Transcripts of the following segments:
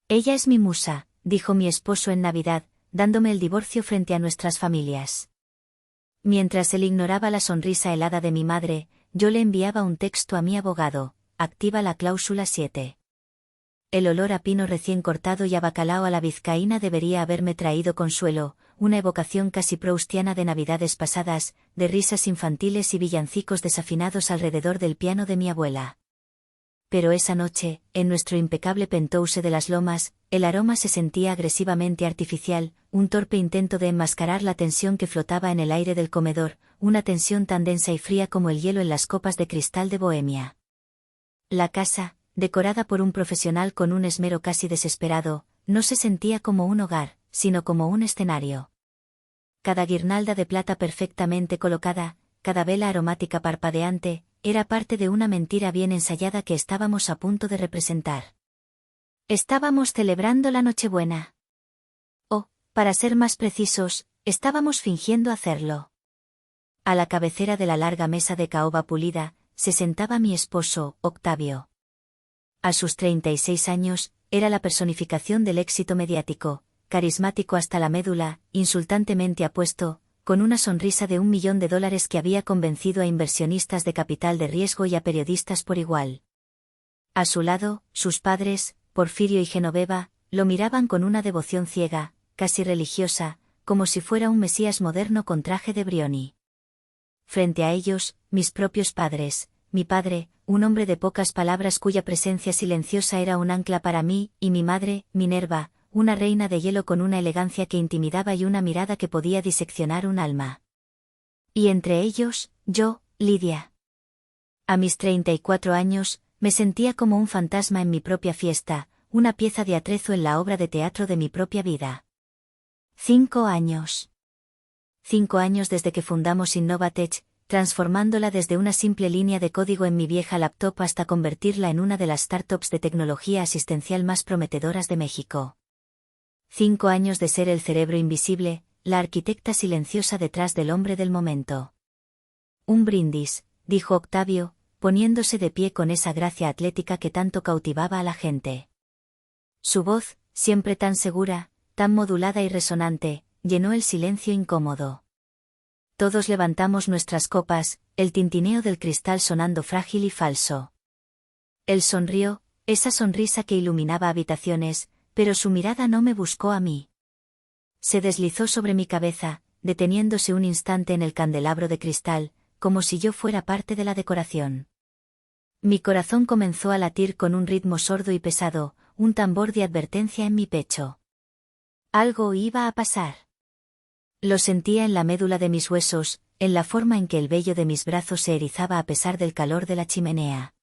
Ella es mi musa, dijo mi esposo en Navidad, dándome el divorcio frente a nuestras familias. Mientras él ignoraba la sonrisa helada de mi madre, yo le enviaba un texto a mi abogado: activa la cláusula 7. El olor a pino recién cortado y a bacalao a la vizcaína debería haberme traído consuelo, una evocación casi proustiana de navidades pasadas, de risas infantiles y villancicos desafinados alrededor del piano de mi abuela. Pero esa noche, en nuestro impecable penthouse de las Lomas, el aroma se sentía agresivamente artificial, un torpe intento de enmascarar la tensión que flotaba en el aire del comedor, una tensión tan densa y fría como el hielo en las copas de cristal de Bohemia. La casa, decorada por un profesional con un esmero casi desesperado, no se sentía como un hogar, sino como un escenario. Cada guirnalda de plata perfectamente colocada, cada vela aromática parpadeante, era parte de una mentira bien ensayada que estábamos a punto de representar. Estábamos celebrando la Nochebuena. O, para ser más precisos, estábamos fingiendo hacerlo. A la cabecera de la larga mesa de caoba pulida, se sentaba mi esposo, Octavio. A sus 36 años, era la personificación del éxito mediático, carismático hasta la médula, insultantemente apuesto, con una sonrisa de $1.000.000 que había convencido a inversionistas de capital de riesgo y a periodistas por igual. A su lado, sus padres, Porfirio y Genoveva, lo miraban con una devoción ciega, casi religiosa, como si fuera un mesías moderno con traje de Brioni. Frente a ellos, mis propios padres, mi padre, un hombre de pocas palabras cuya presencia silenciosa era un ancla para mí, y mi madre, Minerva, una reina de hielo con una elegancia que intimidaba y una mirada que podía diseccionar un alma. Y entre ellos, yo, Lidia. A mis 34 años, me sentía como un fantasma en mi propia fiesta, una pieza de atrezo en la obra de teatro de mi propia vida. 5 años. 5 años desde que fundamos Innovatech, transformándola desde una simple línea de código en mi vieja laptop hasta convertirla en una de las startups de tecnología asistencial más prometedoras de México. 5 años de ser el cerebro invisible, la arquitecta silenciosa detrás del hombre del momento. Un brindis, dijo Octavio, poniéndose de pie con esa gracia atlética que tanto cautivaba a la gente. Su voz, siempre tan segura, tan modulada y resonante, llenó el silencio incómodo. Todos levantamos nuestras copas, el tintineo del cristal sonando frágil y falso. Él sonrió, esa sonrisa que iluminaba habitaciones, pero su mirada no me buscó a mí. Se deslizó sobre mi cabeza, deteniéndose un instante en el candelabro de cristal, como si yo fuera parte de la decoración. Mi corazón comenzó a latir con un ritmo sordo y pesado, un tambor de advertencia en mi pecho. Algo iba a pasar. Lo sentía en la médula de mis huesos, en la forma en que el vello de mis brazos se erizaba a pesar del calor de la chimenea.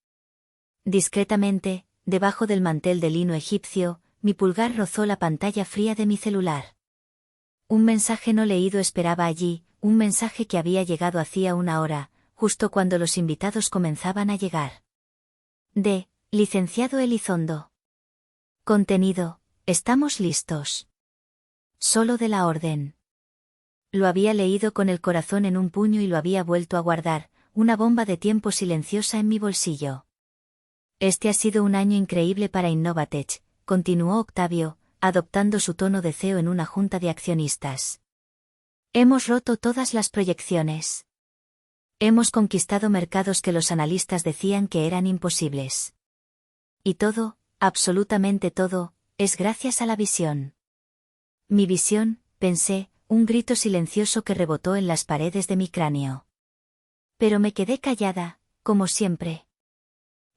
Discretamente, debajo del mantel de lino egipcio, mi pulgar rozó la pantalla fría de mi celular. Un mensaje no leído esperaba allí, un mensaje que había llegado hacía una hora, justo cuando los invitados comenzaban a llegar. De, licenciado Elizondo. Contenido, estamos listos. Solo de la orden. Lo había leído con el corazón en un puño y lo había vuelto a guardar, una bomba de tiempo silenciosa en mi bolsillo. Este ha sido un año increíble para Innovatech, continuó Octavio, adoptando su tono de CEO en una junta de accionistas. Hemos roto todas las proyecciones. Hemos conquistado mercados que los analistas decían que eran imposibles. Y todo, absolutamente todo, es gracias a la visión. Mi visión, pensé, un grito silencioso que rebotó en las paredes de mi cráneo. Pero me quedé callada, como siempre.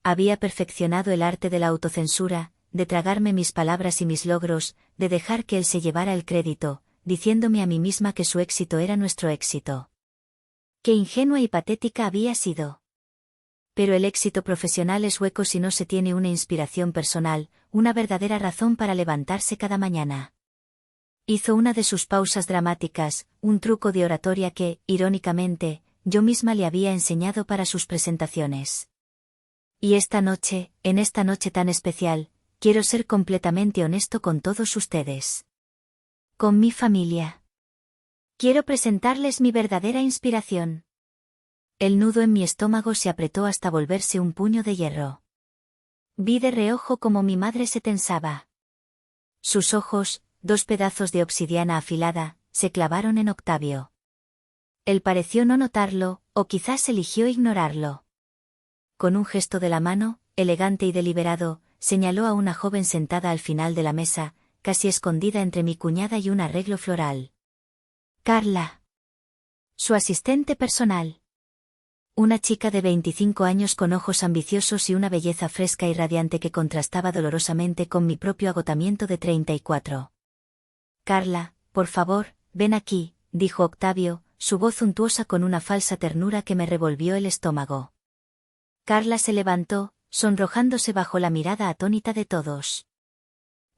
Había perfeccionado el arte de la autocensura, de tragarme mis palabras y mis logros, de dejar que él se llevara el crédito, diciéndome a mí misma que su éxito era nuestro éxito. Qué ingenua y patética había sido. Pero el éxito profesional es hueco si no se tiene una inspiración personal, una verdadera razón para levantarse cada mañana. Hizo una de sus pausas dramáticas, un truco de oratoria que, irónicamente, yo misma le había enseñado para sus presentaciones. Y esta noche, en esta noche tan especial, quiero ser completamente honesto con todos ustedes. Con mi familia. Quiero presentarles mi verdadera inspiración. El nudo en mi estómago se apretó hasta volverse un puño de hierro. Vi de reojo cómo mi madre se tensaba. Sus ojos, dos pedazos de obsidiana afilada, se clavaron en Octavio. Él pareció no notarlo, o quizás eligió ignorarlo. Con un gesto de la mano, elegante y deliberado, señaló a una joven sentada al final de la mesa, casi escondida entre mi cuñada y un arreglo floral. Carla. Su asistente personal. Una chica de 25 años con ojos ambiciosos y una belleza fresca y radiante que contrastaba dolorosamente con mi propio agotamiento de 34. Carla, por favor, ven aquí, dijo Octavio, su voz untuosa con una falsa ternura que me revolvió el estómago. Carla se levantó, sonrojándose bajo la mirada atónita de todos.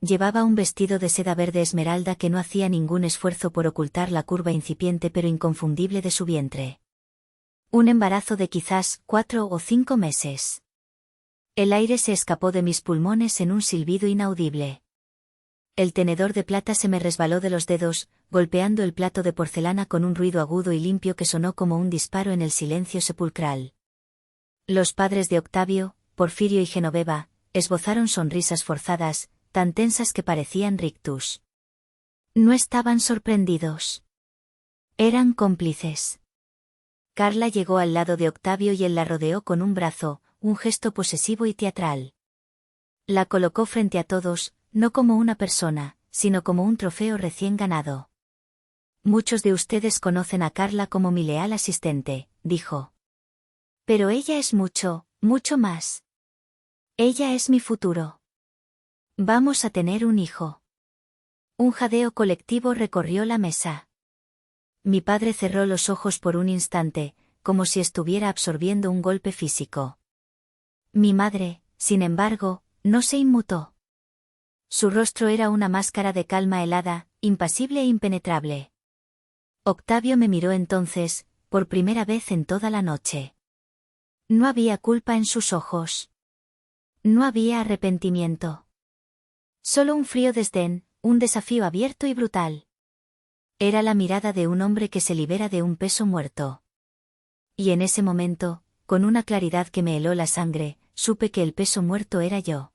Llevaba un vestido de seda verde esmeralda que no hacía ningún esfuerzo por ocultar la curva incipiente pero inconfundible de su vientre. Un embarazo de quizás 4 o 5 meses. El aire se escapó de mis pulmones en un silbido inaudible. El tenedor de plata se me resbaló de los dedos, golpeando el plato de porcelana con un ruido agudo y limpio que sonó como un disparo en el silencio sepulcral. Los padres de Octavio, Porfirio y Genoveva, esbozaron sonrisas forzadas, tan tensas que parecían rictus. No estaban sorprendidos. Eran cómplices. Carla llegó al lado de Octavio y él la rodeó con un brazo, un gesto posesivo y teatral. La colocó frente a todos, no como una persona, sino como un trofeo recién ganado. Muchos de ustedes conocen a Carla como mi leal asistente, dijo. Pero ella es mucho, mucho más. Ella es mi futuro. Vamos a tener un hijo. Un jadeo colectivo recorrió la mesa. Mi padre cerró los ojos por un instante, como si estuviera absorbiendo un golpe físico. Mi madre, sin embargo, no se inmutó. Su rostro era una máscara de calma helada, impasible e impenetrable. Octavio me miró entonces, por primera vez en toda la noche. No había culpa en sus ojos. No había arrepentimiento. Solo un frío desdén, un desafío abierto y brutal. Era la mirada de un hombre que se libera de un peso muerto. Y en ese momento, con una claridad que me heló la sangre, supe que el peso muerto era yo.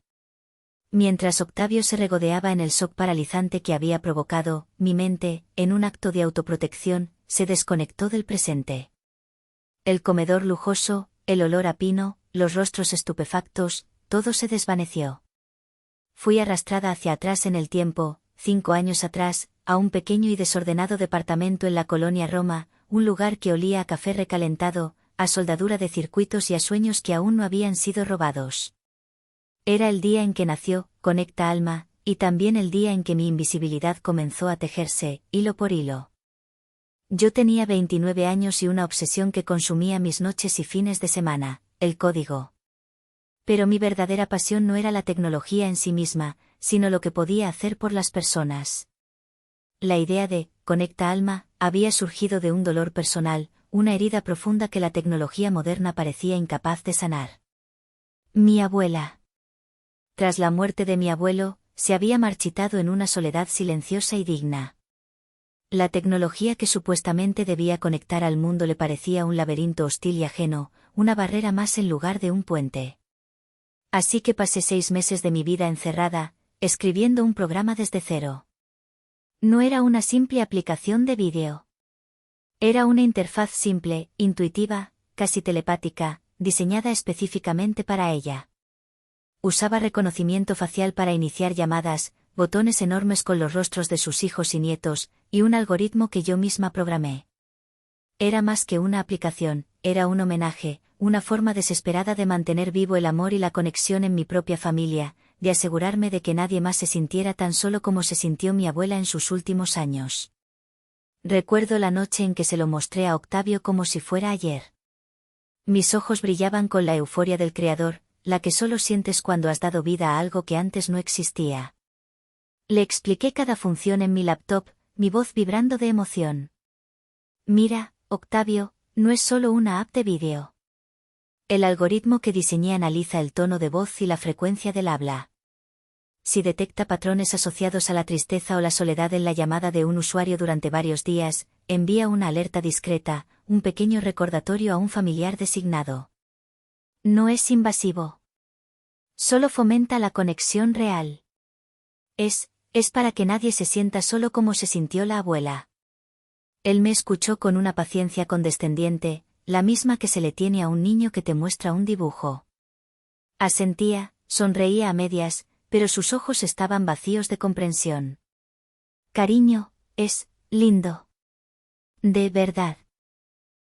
Mientras Octavio se regodeaba en el shock paralizante que había provocado, mi mente, en un acto de autoprotección, se desconectó del presente. El comedor lujoso, el olor a pino, los rostros estupefactos, todo se desvaneció. Fui arrastrada hacia atrás en el tiempo, 5 años atrás, a un pequeño y desordenado departamento en la colonia Roma, un lugar que olía a café recalentado, a soldadura de circuitos y a sueños que aún no habían sido robados. Era el día en que nació, Conecta Alma, y también el día en que mi invisibilidad comenzó a tejerse, hilo por hilo. Yo tenía 29 años y una obsesión que consumía mis noches y fines de semana, el código. Pero mi verdadera pasión no era la tecnología en sí misma, sino lo que podía hacer por las personas. La idea de Conecta Alma había surgido de un dolor personal, una herida profunda que la tecnología moderna parecía incapaz de sanar. Mi abuela. Tras la muerte de mi abuelo, se había marchitado en una soledad silenciosa y digna. La tecnología que supuestamente debía conectar al mundo le parecía un laberinto hostil y ajeno, una barrera más en lugar de un puente. Así que pasé 6 meses de mi vida encerrada, escribiendo un programa desde cero. No era una simple aplicación de vídeo. Era una interfaz simple, intuitiva, casi telepática, diseñada específicamente para ella. Usaba reconocimiento facial para iniciar llamadas, botones enormes con los rostros de sus hijos y nietos, y un algoritmo que yo misma programé. Era más que una aplicación, era un homenaje, una forma desesperada de mantener vivo el amor y la conexión en mi propia familia, de asegurarme de que nadie más se sintiera tan solo como se sintió mi abuela en sus últimos años. Recuerdo la noche en que se lo mostré a Octavio como si fuera ayer. Mis ojos brillaban con la euforia del creador, la que solo sientes cuando has dado vida a algo que antes no existía. Le expliqué cada función en mi laptop, mi voz vibrando de emoción. Mira, Octavio, no es solo una app de vídeo. El algoritmo que diseñé analiza el tono de voz y la frecuencia del habla. Si detecta patrones asociados a la tristeza o la soledad en la llamada de un usuario durante varios días, envía una alerta discreta, un pequeño recordatorio a un familiar designado. No es invasivo. Solo fomenta la conexión real. Es Es para que nadie se sienta solo como se sintió la abuela. Él me escuchó con una paciencia condescendiente, la misma que se le tiene a un niño que te muestra un dibujo. Asentía, sonreía a medias, pero sus ojos estaban vacíos de comprensión. Cariño, es lindo. De verdad.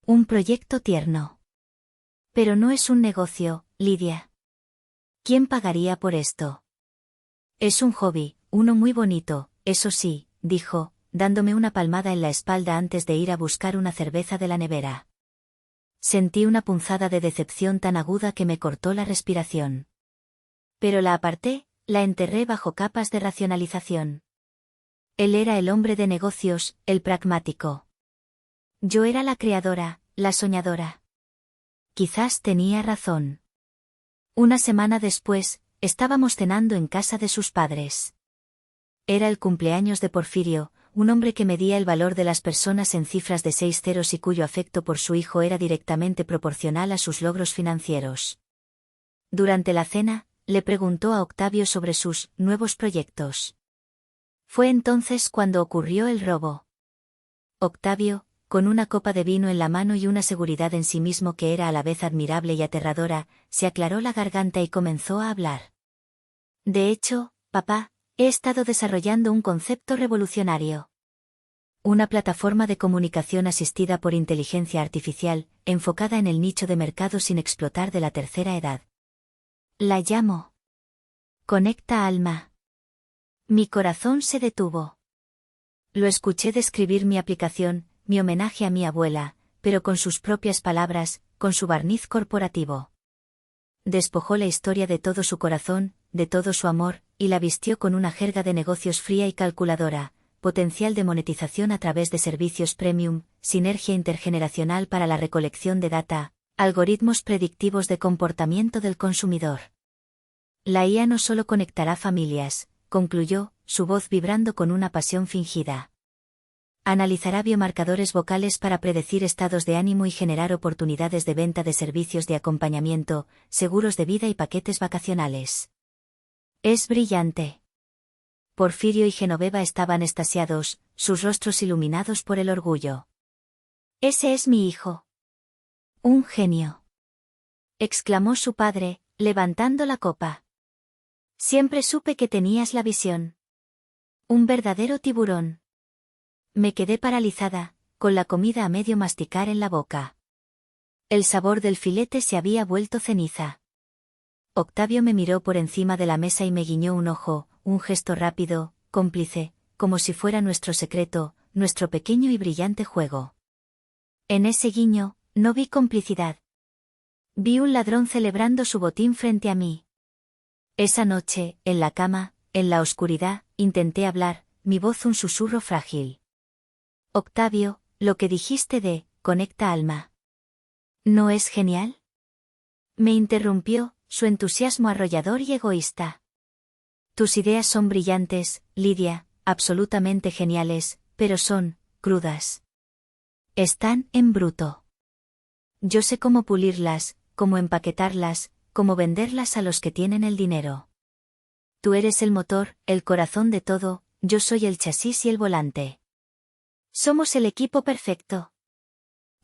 Un proyecto tierno. Pero no es un negocio, Lidia. ¿Quién pagaría por esto? Es un hobby, uno muy bonito, eso sí, dijo, dándome una palmada en la espalda antes de ir a buscar una cerveza de la nevera. Sentí una punzada de decepción tan aguda que me cortó la respiración. Pero la aparté, la enterré bajo capas de racionalización. Él era el hombre de negocios, el pragmático. Yo era la creadora, la soñadora. Quizás tenía razón. Una semana después, estábamos cenando en casa de sus padres. Era el cumpleaños de Porfirio, un hombre que medía el valor de las personas en cifras de 6 ceros y cuyo afecto por su hijo era directamente proporcional a sus logros financieros. Durante la cena, le preguntó a Octavio sobre sus nuevos proyectos. Fue entonces cuando ocurrió el robo. Octavio, con una copa de vino en la mano y una seguridad en sí mismo que era a la vez admirable y aterradora, se aclaró la garganta y comenzó a hablar. De hecho, papá, he estado desarrollando un concepto revolucionario. Una plataforma de comunicación asistida por inteligencia artificial, enfocada en el nicho de mercado sin explotar de la tercera edad. La llamo Conecta Alma. Mi corazón se detuvo. Lo escuché describir mi aplicación, mi homenaje a mi abuela, pero con sus propias palabras, con su barniz corporativo. Despojó la historia de todo su corazón, de todo su amor, y la vistió con una jerga de negocios fría y calculadora, potencial de monetización a través de servicios premium, sinergia intergeneracional para la recolección de data, algoritmos predictivos de comportamiento del consumidor. La IA no solo conectará familias, concluyó, su voz vibrando con una pasión fingida. Analizará biomarcadores vocales para predecir estados de ánimo y generar oportunidades de venta de servicios de acompañamiento, seguros de vida y paquetes vacacionales. Es brillante. Porfirio y Genoveva estaban extasiados, sus rostros iluminados por el orgullo. Ese es mi hijo. Un genio. Exclamó su padre, levantando la copa. Siempre supe que tenías la visión. Un verdadero tiburón. Me quedé paralizada, con la comida a medio masticar en la boca. El sabor del filete se había vuelto ceniza. Octavio me miró por encima de la mesa y me guiñó un ojo, un gesto rápido, cómplice, como si fuera nuestro secreto, nuestro pequeño y brillante juego. En ese guiño, no vi complicidad. Vi un ladrón celebrando su botín frente a mí. Esa noche, en la cama, en la oscuridad, intenté hablar, mi voz un susurro frágil. Octavio, lo que dijiste de Conecta Alma. ¿No es genial? Me interrumpió, su entusiasmo arrollador y egoísta. Tus ideas son brillantes, Lidia, absolutamente geniales, pero son crudas. Están en bruto. Yo sé cómo pulirlas, cómo empaquetarlas, cómo venderlas a los que tienen el dinero. Tú eres el motor, el corazón de todo, yo soy el chasis y el volante. Somos el equipo perfecto.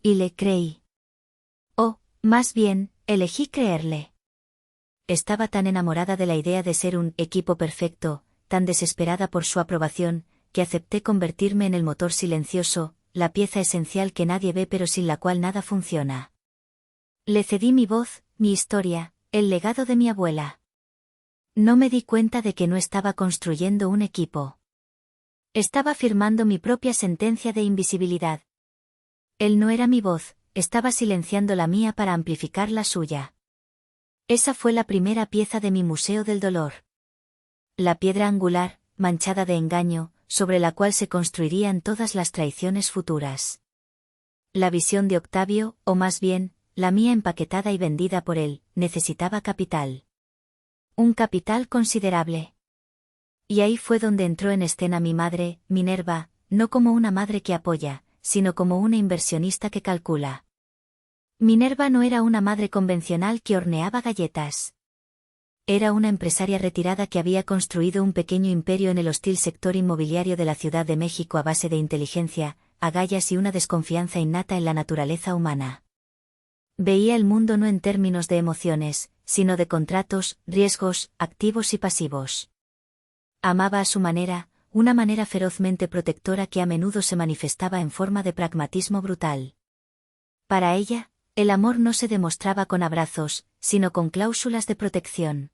Y le creí. O, más bien, elegí creerle. Estaba tan enamorada de la idea de ser un equipo perfecto, tan desesperada por su aprobación, que acepté convertirme en el motor silencioso, la pieza esencial que nadie ve pero sin la cual nada funciona. Le cedí mi voz, mi historia, el legado de mi abuela. No me di cuenta de que no estaba construyendo un equipo. Estaba firmando mi propia sentencia de invisibilidad. Él no era mi voz, estaba silenciando la mía para amplificar la suya. Esa fue la primera pieza de mi museo del dolor. La piedra angular, manchada de engaño, sobre la cual se construirían todas las traiciones futuras. La visión de Octavio, o más bien, la mía empaquetada y vendida por él, necesitaba capital. Un capital considerable. Y ahí fue donde entró en escena mi madre, Minerva, no como una madre que apoya, sino como una inversionista que calcula. Minerva no era una madre convencional que horneaba galletas. era una empresaria retirada que había construido un pequeño imperio en el hostil sector inmobiliario de la Ciudad de México a base de inteligencia, agallas y una desconfianza innata en la naturaleza humana. Veía el mundo no en términos de emociones, sino de contratos, riesgos, activos y pasivos. Amaba a su manera, una manera ferozmente protectora que a menudo se manifestaba en forma de pragmatismo brutal. Para ella, el amor no se demostraba con abrazos, sino con cláusulas de protección.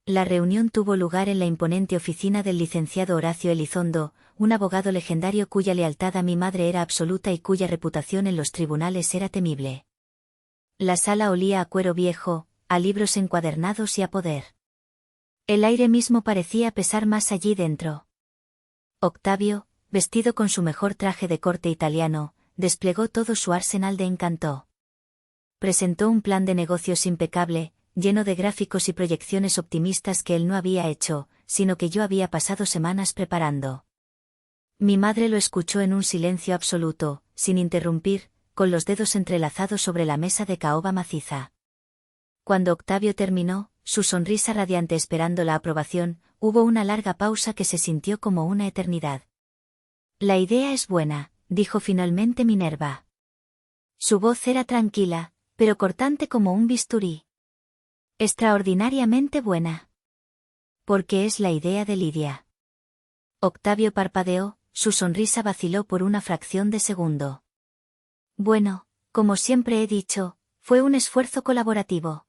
La reunión tuvo lugar en la imponente oficina del licenciado Horacio Elizondo, un abogado legendario cuya lealtad a mi madre era absoluta y cuya reputación en los tribunales era temible. La sala olía a cuero viejo, a libros encuadernados y a poder. El aire mismo parecía pesar más allí dentro. Octavio, vestido con su mejor traje de corte italiano, desplegó todo su arsenal de encanto. Presentó un plan de negocios impecable, lleno de gráficos y proyecciones optimistas que él no había hecho, sino que yo había pasado semanas preparando. Mi madre lo escuchó en un silencio absoluto, sin interrumpir, con los dedos entrelazados sobre la mesa de caoba maciza. Cuando Octavio terminó, su sonrisa radiante esperando la aprobación, hubo una larga pausa que se sintió como una eternidad. La idea es buena, dijo finalmente Minerva. Su voz era tranquila, pero cortante como un bisturí. Extraordinariamente buena. Porque es la idea de Lidia. Octavio parpadeó, su sonrisa vaciló por una fracción de segundo. Bueno, como siempre he dicho, fue un esfuerzo colaborativo.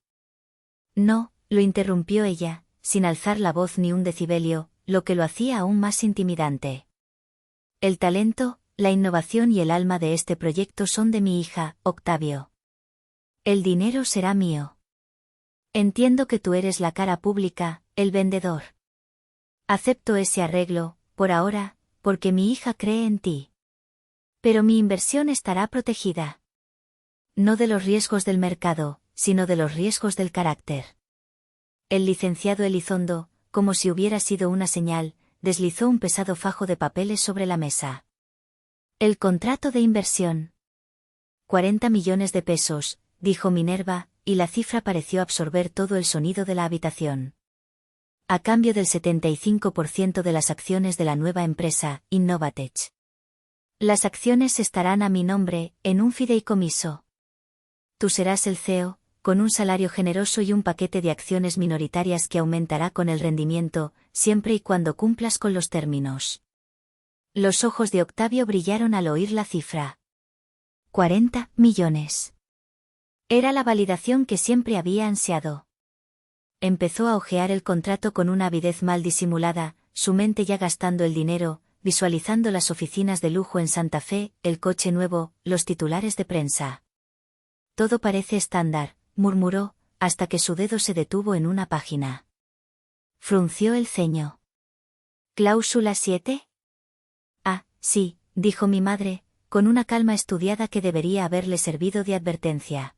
No, lo interrumpió ella, sin alzar la voz ni un decibelio, lo que lo hacía aún más intimidante. El talento, la innovación y el alma de este proyecto son de mi hija, Octavio. El dinero será mío. Entiendo que tú eres la cara pública, el vendedor. Acepto ese arreglo, por ahora, porque mi hija cree en ti. Pero mi inversión estará protegida. No de los riesgos del mercado, sino de los riesgos del carácter. El licenciado Elizondo, como si hubiera sido una señal, deslizó un pesado fajo de papeles sobre la mesa. El contrato de inversión. 40 millones de pesos, dijo Minerva, y la cifra pareció absorber todo el sonido de la habitación. A cambio del 75% de las acciones de la nueva empresa, Innovatech. Las acciones estarán a mi nombre, en un fideicomiso. Tú serás el CEO, con un salario generoso y un paquete de acciones minoritarias que aumentará con el rendimiento, siempre y cuando cumplas con los términos. Los ojos de Octavio brillaron al oír la cifra. 40 millones. Era la validación que siempre había ansiado. Empezó a hojear el contrato con una avidez mal disimulada, su mente ya gastando el dinero, visualizando las oficinas de lujo en Santa Fe, el coche nuevo, los titulares de prensa. Todo parece estándar, murmuró, hasta que su dedo se detuvo en una página. Frunció el ceño. ¿Cláusula 7? Ah, sí, dijo mi madre, con una calma estudiada que debería haberle servido de advertencia.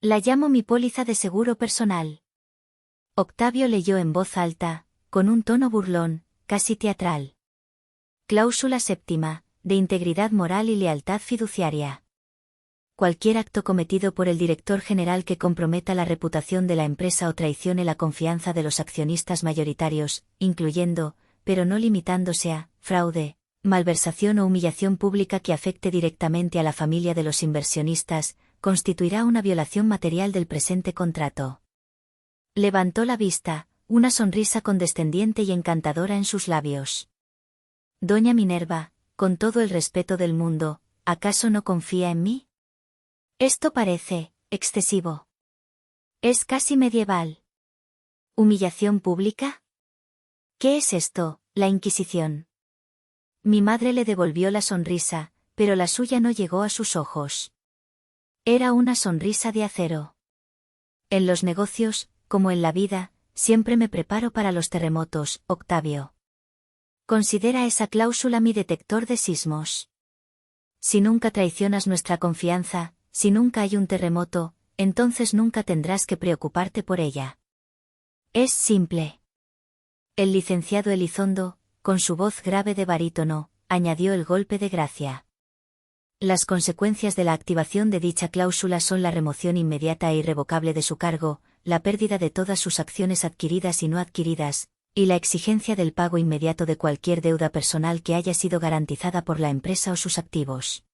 La llamo mi póliza de seguro personal. Octavio leyó en voz alta, con un tono burlón, casi teatral. Cláusula 7, de integridad moral y lealtad fiduciaria. Cualquier acto cometido por el director general que comprometa la reputación de la empresa o traicione la confianza de los accionistas mayoritarios, incluyendo, pero no limitándose a, fraude, malversación o humillación pública que afecte directamente a la familia de los inversionistas, constituirá una violación material del presente contrato. Levantó la vista, una sonrisa condescendiente y encantadora en sus labios. Doña Minerva, con todo el respeto del mundo, ¿acaso no confía en mí? Esto parece excesivo. Es casi medieval. ¿Humillación pública? ¿Qué es esto, la Inquisición? Mi madre le devolvió la sonrisa, pero la suya no llegó a sus ojos. Era una sonrisa de acero. En los negocios, como en la vida, siempre me preparo para los terremotos, Octavio. Considera esa cláusula mi detector de sismos. Si nunca traicionas nuestra confianza, si nunca hay un terremoto, entonces nunca tendrás que preocuparte por ella. Es simple. El licenciado Elizondo, con su voz grave de barítono, añadió el golpe de gracia. Las consecuencias de la activación de dicha cláusula son la remoción inmediata e irrevocable de su cargo, la pérdida de todas sus acciones adquiridas y no adquiridas, y la exigencia del pago inmediato de cualquier deuda personal que haya sido garantizada por la empresa o sus activos.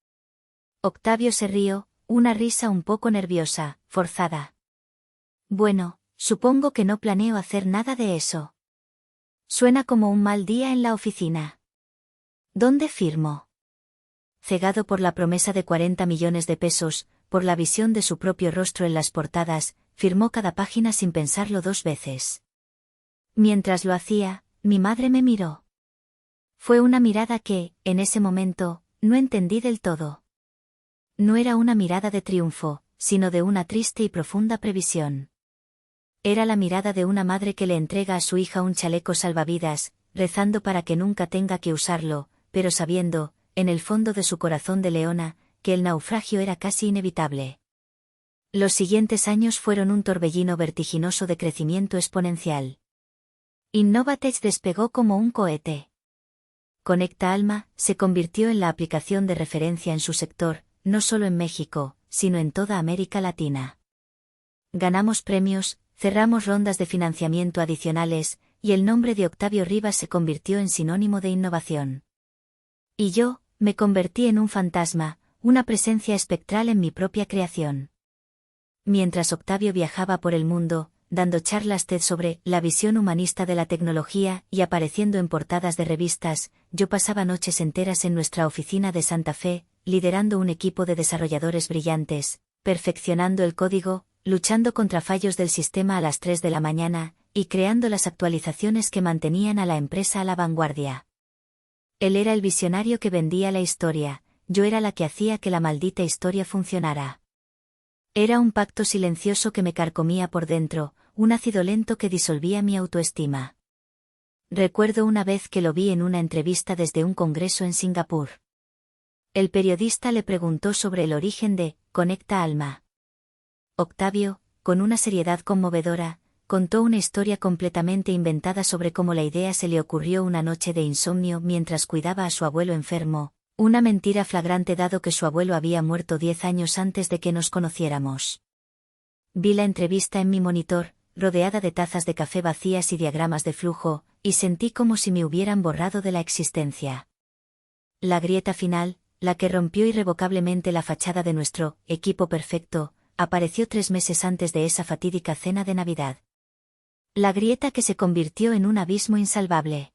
Octavio se rió, una risa un poco nerviosa, forzada. Bueno, supongo que no planeo hacer nada de eso. Suena como un mal día en la oficina. ¿Dónde firmo? Cegado por la promesa de 40 millones de pesos, por la visión de su propio rostro en las portadas, firmó cada página sin pensarlo 2 veces. Mientras lo hacía, mi madre me miró. Fue una mirada que, en ese momento, no entendí del todo. No era una mirada de triunfo, sino de una triste y profunda previsión. Era la mirada de una madre que le entrega a su hija un chaleco salvavidas, rezando para que nunca tenga que usarlo, pero sabiendo, en el fondo de su corazón de leona, que el naufragio era casi inevitable. Los siguientes años fueron un torbellino vertiginoso de crecimiento exponencial. Innovatech despegó como un cohete. Conecta Alma se convirtió en la aplicación de referencia en su sector, no solo en México, sino en toda América Latina. Ganamos premios, cerramos rondas de financiamiento adicionales, y el nombre de Octavio Rivas se convirtió en sinónimo de innovación. Y yo, me convertí en un fantasma, una presencia espectral en mi propia creación. Mientras Octavio viajaba por el mundo, dando charlas TED sobre la visión humanista de la tecnología y apareciendo en portadas de revistas, yo pasaba noches enteras en nuestra oficina de Santa Fe, liderando un equipo de desarrolladores brillantes, perfeccionando el código, luchando contra fallos del sistema a las 3 de la mañana, y creando las actualizaciones que mantenían a la empresa a la vanguardia. Él era el visionario que vendía la historia, yo era la que hacía que la maldita historia funcionara. Era un pacto silencioso que me carcomía por dentro, un ácido lento que disolvía mi autoestima. Recuerdo una vez que lo vi en una entrevista desde un congreso en Singapur. El periodista le preguntó sobre el origen de Conecta Alma. Octavio, con una seriedad conmovedora, contó una historia completamente inventada sobre cómo la idea se le ocurrió una noche de insomnio mientras cuidaba a su abuelo enfermo, una mentira flagrante dado que su abuelo había muerto 10 años antes de que nos conociéramos. Vi la entrevista en mi monitor, rodeada de tazas de café vacías y diagramas de flujo, y sentí como si me hubieran borrado de la existencia. La grieta final, la que rompió irrevocablemente la fachada de nuestro equipo perfecto, apareció 3 meses antes de esa fatídica cena de Navidad. La grieta que se convirtió en un abismo insalvable.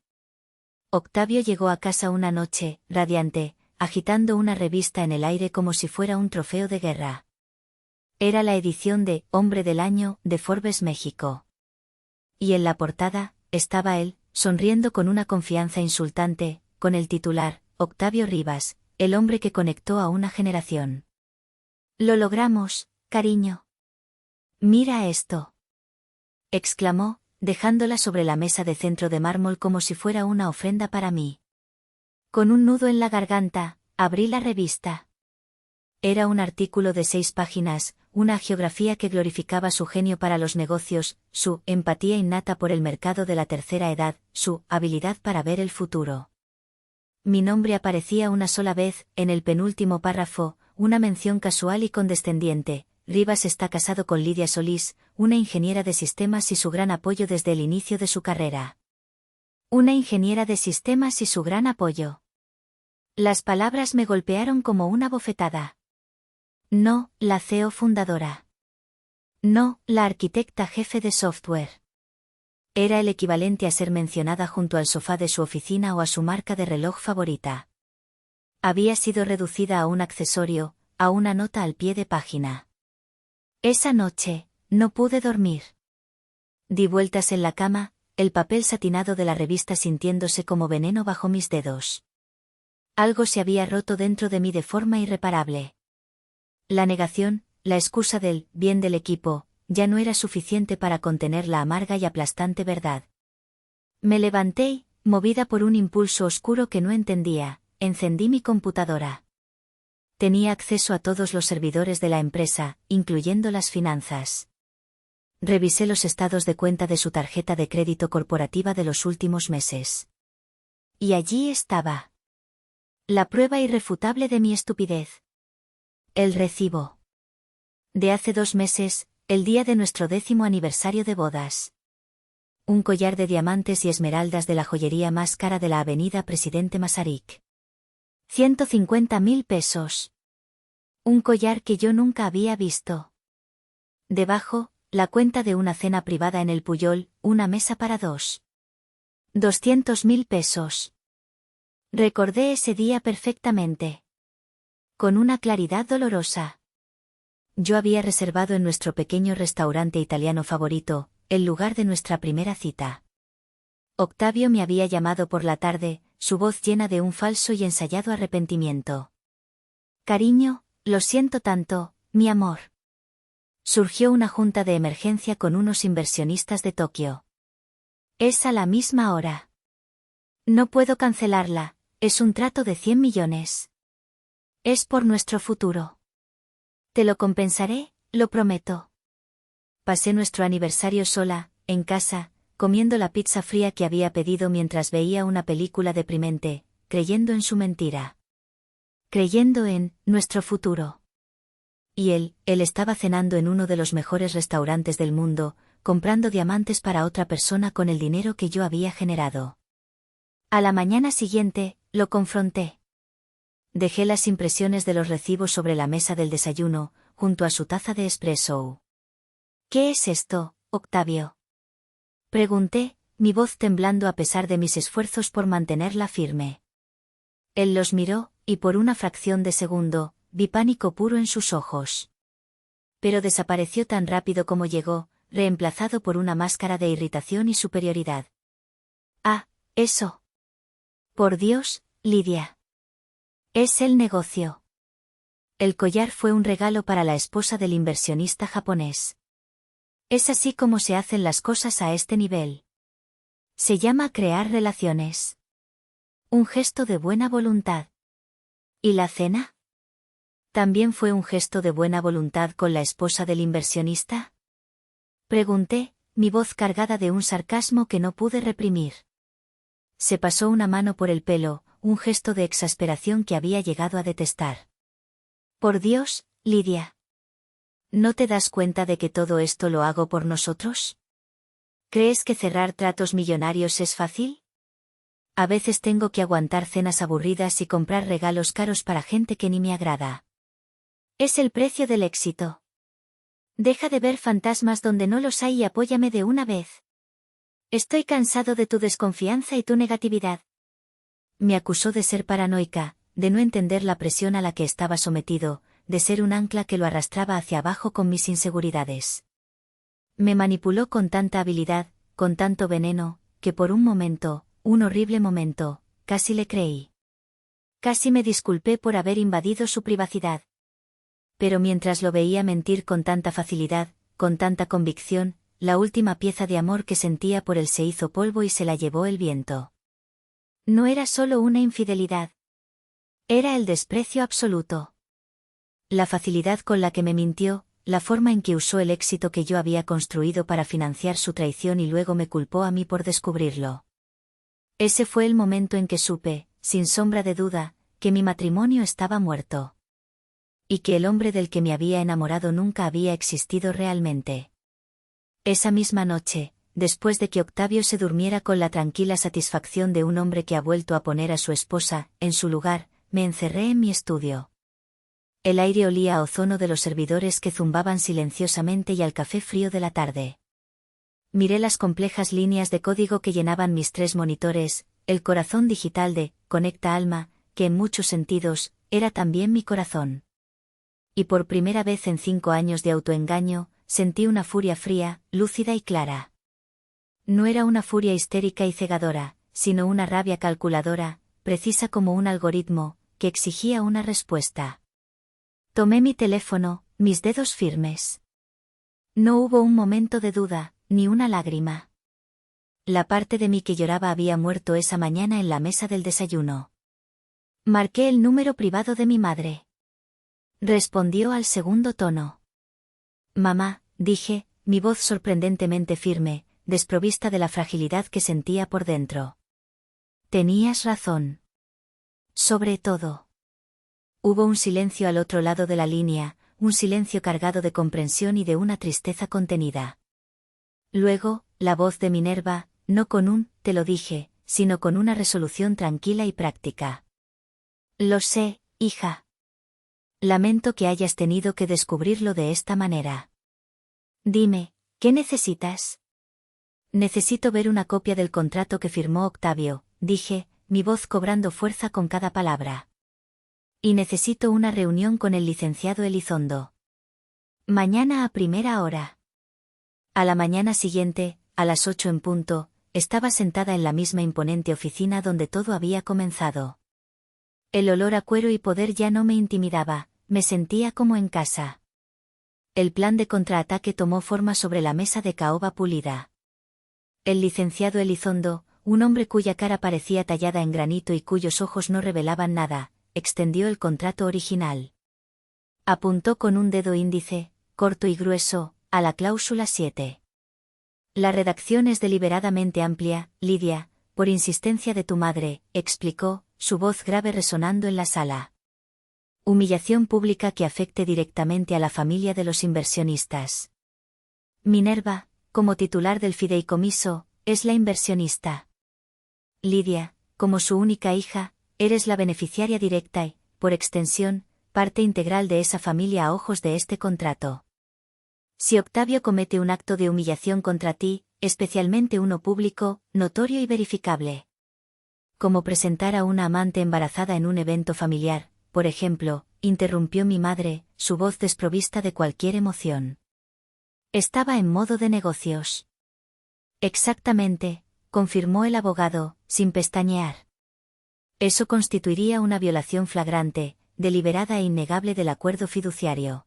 Octavio llegó a casa una noche, radiante, agitando una revista en el aire como si fuera un trofeo de guerra. Era la edición de Hombre del Año de Forbes México. Y en la portada, estaba él, sonriendo con una confianza insultante, con el titular, Octavio Rivas, el hombre que conectó a una generación. Lo logramos, cariño. Mira esto. Exclamó, dejándola sobre la mesa de centro de mármol como si fuera una ofrenda para mí. Con un nudo en la garganta, abrí la revista. Era un artículo de 6 páginas, una geografía que glorificaba su genio para los negocios, su empatía innata por el mercado de la tercera edad, su habilidad para ver el futuro. Mi nombre aparecía una sola vez, en el penúltimo párrafo, una mención casual y condescendiente. Rivas está casado con Lidia Solís, una ingeniera de sistemas y su gran apoyo desde el inicio de su carrera. Una ingeniera de sistemas y su gran apoyo. Las palabras me golpearon como una bofetada. No, la CEO fundadora. No, la arquitecta jefe de software. Era el equivalente a ser mencionada junto al sofá de su oficina o a su marca de reloj favorita. Había sido reducida a un accesorio, a una nota al pie de página. Esa noche, no pude dormir. Di vueltas en la cama, el papel satinado de la revista sintiéndose como veneno bajo mis dedos. Algo se había roto dentro de mí de forma irreparable. La negación, la excusa del bien del equipo, ya no era suficiente para contener la amarga y aplastante verdad. Me levanté y, movida por un impulso oscuro que no entendía, encendí mi computadora. Tenía acceso a todos los servidores de la empresa, incluyendo las finanzas. Revisé los estados de cuenta de su tarjeta de crédito corporativa de los últimos meses. Y allí estaba. La prueba irrefutable de mi estupidez. El recibo. De hace 2 meses, el día de nuestro 10º aniversario de bodas. Un collar de diamantes y esmeraldas de la joyería más cara de la avenida Presidente Masaryk. 150.000 pesos. Un collar que yo nunca había visto. Debajo, la cuenta de una cena privada en el Puyol, una mesa para dos. 200.000 pesos. Recordé ese día perfectamente. Con una claridad dolorosa. Yo había reservado en nuestro pequeño restaurante italiano favorito, el lugar de nuestra primera cita. Octavio me había llamado por la tarde, su voz llena de un falso y ensayado arrepentimiento. Cariño, lo siento tanto, mi amor. Surgió una junta de emergencia con unos inversionistas de Tokio. Es a la misma hora. No puedo cancelarla, es un trato de 100 millones. Es por nuestro futuro. Te lo compensaré, lo prometo. Pasé nuestro aniversario sola, en casa, comiendo la pizza fría que había pedido mientras veía una película deprimente, creyendo en su mentira. Creyendo en nuestro futuro. Y él estaba cenando en uno de los mejores restaurantes del mundo, comprando diamantes para otra persona con el dinero que yo había generado. A la mañana siguiente, lo confronté. Dejé las impresiones de los recibos sobre la mesa del desayuno, junto a su taza de espresso. ¿Qué es esto, Octavio? Pregunté, mi voz temblando a pesar de mis esfuerzos por mantenerla firme. Él los miró, y por una fracción de segundo, vi pánico puro en sus ojos. Pero desapareció tan rápido como llegó, reemplazado por una máscara de irritación y superioridad. Ah, eso. Por Dios, Lidia. Es el negocio. El collar fue un regalo para la esposa del inversionista japonés. Es así como se hacen las cosas a este nivel. Se llama crear relaciones. Un gesto de buena voluntad. ¿Y la cena? ¿También fue un gesto de buena voluntad con la esposa del inversionista? Pregunté, mi voz cargada de un sarcasmo que no pude reprimir. Se pasó una mano por el pelo, un gesto de exasperación que había llegado a detestar. Por Dios, Lidia. ¿No te das cuenta de que todo esto lo hago por nosotros? ¿Crees que cerrar tratos millonarios es fácil? A veces tengo que aguantar cenas aburridas y comprar regalos caros para gente que ni me agrada. Es el precio del éxito. Deja de ver fantasmas donde no los hay y apóyame de una vez. Estoy cansado de tu desconfianza y tu negatividad. Me acusó de ser paranoica, de no entender la presión a la que estaba sometido, de ser un ancla que lo arrastraba hacia abajo con mis inseguridades. Me manipuló con tanta habilidad, con tanto veneno, que por un momento, un horrible momento, casi le creí. Casi me disculpé por haber invadido su privacidad. Pero mientras lo veía mentir con tanta facilidad, con tanta convicción, la última pieza de amor que sentía por él se hizo polvo y se la llevó el viento. No era solo una infidelidad. Era el desprecio absoluto. La facilidad con la que me mintió, la forma en que usó el éxito que yo había construido para financiar su traición y luego me culpó a mí por descubrirlo. Ese fue el momento en que supe, sin sombra de duda, que mi matrimonio estaba muerto. Y que el hombre del que me había enamorado nunca había existido realmente. Esa misma noche, después de que Octavio se durmiera con la tranquila satisfacción de un hombre que ha vuelto a poner a su esposa en su lugar, me encerré en mi estudio. El aire olía a ozono de los servidores que zumbaban silenciosamente y al café frío de la tarde. Miré las complejas líneas de código que llenaban mis 3 monitores, el corazón digital de Conecta Alma, que en muchos sentidos, era también mi corazón. Y por primera vez en 5 años de autoengaño, sentí una furia fría, lúcida y clara. No era una furia histérica y cegadora, sino una rabia calculadora, precisa como un algoritmo, que exigía una respuesta. Tomé mi teléfono, mis dedos firmes. No hubo un momento de duda, ni una lágrima. La parte de mí que lloraba había muerto esa mañana en la mesa del desayuno. Marqué el número privado de mi madre. Respondió al segundo tono. Mamá, dije, mi voz sorprendentemente firme, desprovista de la fragilidad que sentía por dentro. Tenías razón. Sobre todo. Hubo un silencio al otro lado de la línea, un silencio cargado de comprensión y de una tristeza contenida. Luego, la voz de Minerva, no con un «te lo dije», sino con una resolución tranquila y práctica. Lo sé, hija. Lamento que hayas tenido que descubrirlo de esta manera. Dime, ¿qué necesitas? Necesito ver una copia del contrato que firmó Octavio, dije, mi voz cobrando fuerza con cada palabra. Y necesito una reunión con el licenciado Elizondo. Mañana a primera hora. A la mañana siguiente, a las 8 en punto, estaba sentada en la misma imponente oficina donde todo había comenzado. El olor a cuero y poder ya no me intimidaba, me sentía como en casa. El plan de contraataque tomó forma sobre la mesa de caoba pulida. El licenciado Elizondo, un hombre cuya cara parecía tallada en granito y cuyos ojos no revelaban nada, extendió el contrato original. Apuntó con un dedo índice, corto y grueso, a la cláusula 7. La redacción es deliberadamente amplia, Lidia, por insistencia de tu madre, explicó, su voz grave resonando en la sala. Humillación pública que afecte directamente a la familia de los inversionistas. Minerva, como titular del fideicomiso, es la inversionista. Lidia, como su única hija, eres la beneficiaria directa y, por extensión, parte integral de esa familia a ojos de este contrato. Si Octavio comete un acto de humillación contra ti, especialmente uno público, notorio y verificable, como presentar a una amante embarazada en un evento familiar, por ejemplo, interrumpió mi madre, su voz desprovista de cualquier emoción. Estaba en modo de negocios. Exactamente, confirmó el abogado, sin pestañear. Eso constituiría una violación flagrante, deliberada e innegable del acuerdo fiduciario.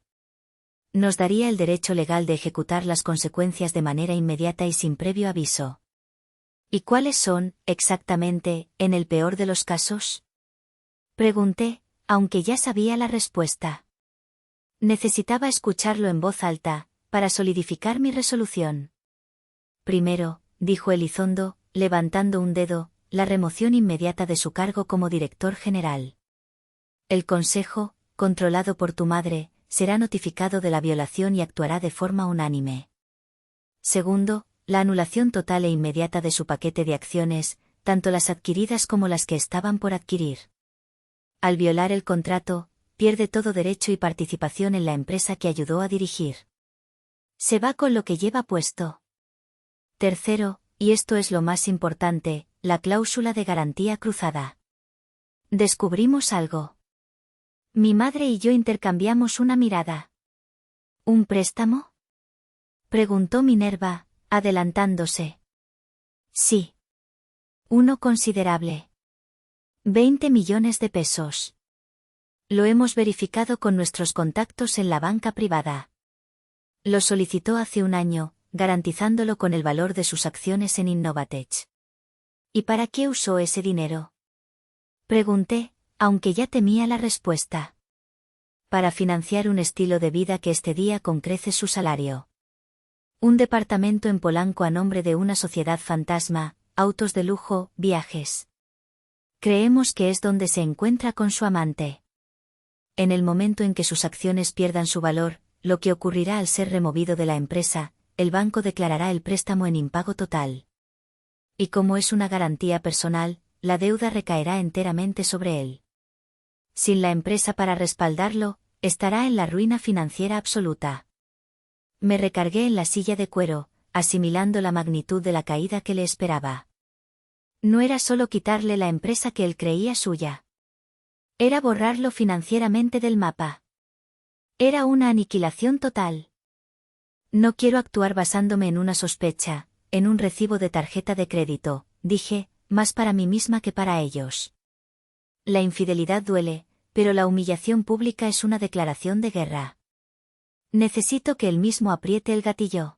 Nos daría el derecho legal de ejecutar las consecuencias de manera inmediata y sin previo aviso. ¿Y cuáles son, exactamente, en el peor de los casos? Pregunté, aunque ya sabía la respuesta. Necesitaba escucharlo en voz alta, para solidificar mi resolución. Primero, dijo Elizondo, levantando un dedo, la remoción inmediata de su cargo como director general. El Consejo, controlado por tu madre, será notificado de la violación y actuará de forma unánime. Segundo, la anulación total e inmediata de su paquete de acciones, tanto las adquiridas como las que estaban por adquirir. Al violar el contrato, pierde todo derecho y participación en la empresa que ayudó a dirigir. Se va con lo que lleva puesto. Tercero, y esto es lo más importante, la cláusula de garantía cruzada. Descubrimos algo. Mi madre y yo intercambiamos una mirada. ¿Un préstamo? Preguntó Minerva, adelantándose. Sí. Uno considerable. 20 millones de pesos. Lo hemos verificado con nuestros contactos en la banca privada. Lo solicitó hace un año, garantizándolo con el valor de sus acciones en Innovatech. ¿Y para qué usó ese dinero? Pregunté, aunque ya temía la respuesta. Para financiar un estilo de vida que excedía con creces su salario. Un departamento en Polanco a nombre de una sociedad fantasma, autos de lujo, viajes. Creemos que es donde se encuentra con su amante. En el momento en que sus acciones pierdan su valor, lo que ocurrirá al ser removido de la empresa, el banco declarará el préstamo en impago total. Y como es una garantía personal, la deuda recaerá enteramente sobre él. Sin la empresa para respaldarlo, estará en la ruina financiera absoluta. Me recargué en la silla de cuero, asimilando la magnitud de la caída que le esperaba. No era solo quitarle la empresa que él creía suya. Era borrarlo financieramente del mapa. Era una aniquilación total. No quiero actuar basándome en una sospecha, en un recibo de tarjeta de crédito, dije, más para mí misma que para ellos. La infidelidad duele, pero la humillación pública es una declaración de guerra. Necesito que él mismo apriete el gatillo.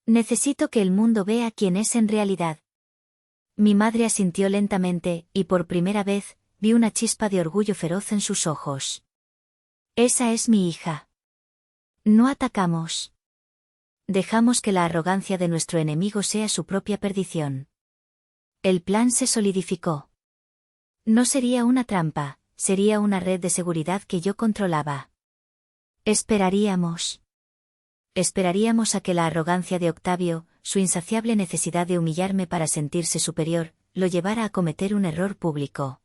Necesito que el mundo vea quién es en realidad. Mi madre asintió lentamente, y por primera vez, vi una chispa de orgullo feroz en sus ojos. Esa es mi hija. No atacamos. Dejamos que la arrogancia de nuestro enemigo sea su propia perdición. El plan se solidificó. No sería una trampa, sería una red de seguridad que yo controlaba. Esperaríamos. Esperaríamos a que la arrogancia de Octavio, su insaciable necesidad de humillarme para sentirse superior, lo llevara a cometer un error público.